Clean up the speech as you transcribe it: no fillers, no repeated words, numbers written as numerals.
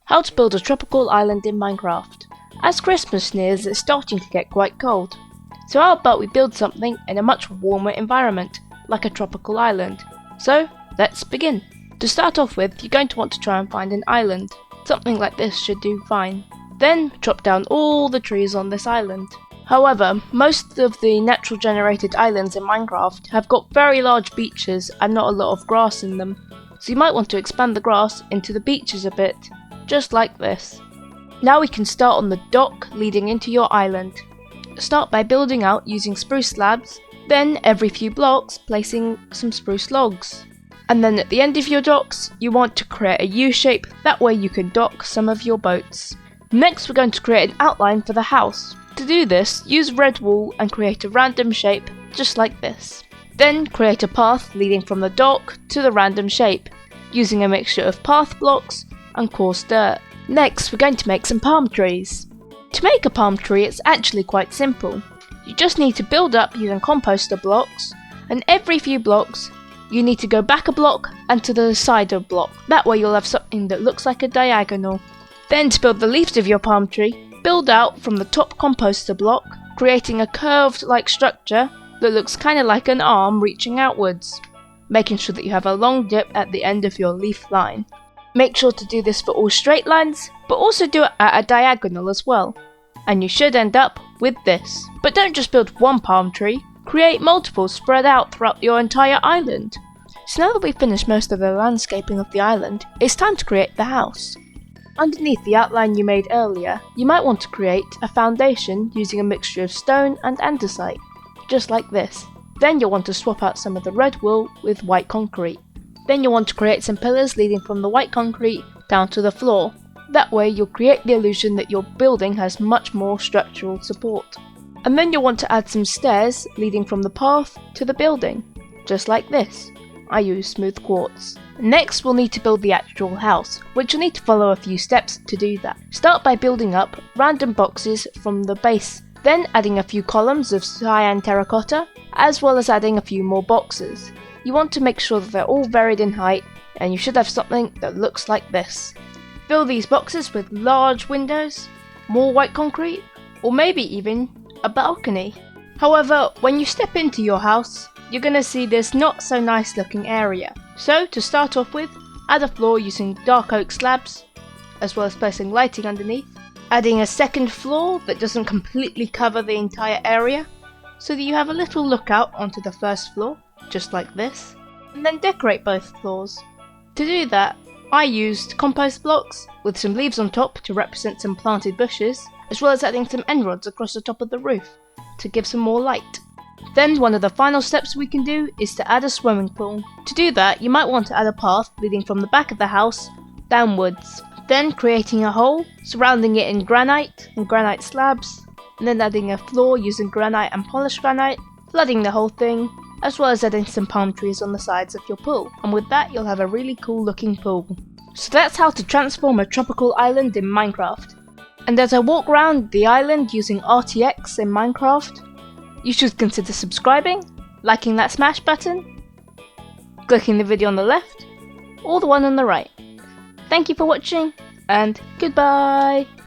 How to build a tropical island in Minecraft. As Christmas nears, it's starting to get quite cold. So how about we build something in a much warmer environment, like a tropical island. So, let's begin. To start off with, you're going to want to try and find an island. Something like this should do fine. Then, chop down all the trees on this island. However, most of the natural generated islands in Minecraft have got very large beaches and not a lot of grass in them. So you might want to expand the grass into the beaches a bit, just like this. Now we can start on the dock leading into your island. Start by building out using spruce slabs, then every few blocks placing some spruce logs. And then at the end of your docks, you want to create a U shape, that way you can dock some of your boats. Next we're going to create an outline for the house. To do this, use red wool and create a random shape, just like this. Then create a path leading from the dock to the random shape, using a mixture of path blocks and coarse dirt. Next we're going to make some palm trees. To make a palm tree it's actually quite simple. You just need to build up using composter blocks, and every few blocks you need to go back a block and to the side of a block. That way you'll have something that looks like a diagonal. Then to build the leaves of your palm tree, build out from the top composter block, creating a curved like structure that looks kind of like an arm reaching outwards, making sure that you have a long dip at the end of your leaf line. Make sure to do this for all straight lines, but also do it at a diagonal as well, and you should end up with this. But don't just build one palm tree, create multiple spread out throughout your entire island. So now that we've finished most of the landscaping of the island, it's time to create the house. Underneath the outline you made earlier, you might want to create a foundation using a mixture of stone and andesite, just like this. Then you'll want to swap out some of the red wool with white concrete. Then you'll want to create some pillars leading from the white concrete down to the floor. That way you'll create the illusion that your building has much more structural support. And then you'll want to add some stairs leading from the path to the building, just like this. I use smooth quartz. Next we'll need to build the actual house, which you'll need to follow a few steps to do that. Start by building up random boxes from the base, then adding a few columns of cyan terracotta, as well as adding a few more boxes. You want to make sure that they're all varied in height, and you should have something that looks like this. Fill these boxes with large windows, more white concrete, or maybe even a balcony. However, when you step into your house, you're going to see this not so nice looking area. So to start off with, add a floor using dark oak slabs, as well as placing lighting underneath, adding a second floor that doesn't completely cover the entire area, so that you have a little lookout onto the first floor, just like this, and then decorate both floors. To do that, I used compost blocks with some leaves on top to represent some planted bushes, as well as adding some end rods across the top of the roof to give some more light. Then one of the final steps we can do is to add a swimming pool. To do that, you might want to add a path leading from the back of the house downwards, then creating a hole, surrounding it in granite and granite slabs, and then adding a floor using granite and polished granite, flooding the whole thing, as well as adding some palm trees on the sides of your pool. And with that you'll have a really cool looking pool. So that's how to transform a tropical island in Minecraft. And as I walk around the island using RTX in Minecraft, you should consider subscribing, liking that smash button, clicking the video on the left, or the one on the right. Thank you for watching, and goodbye!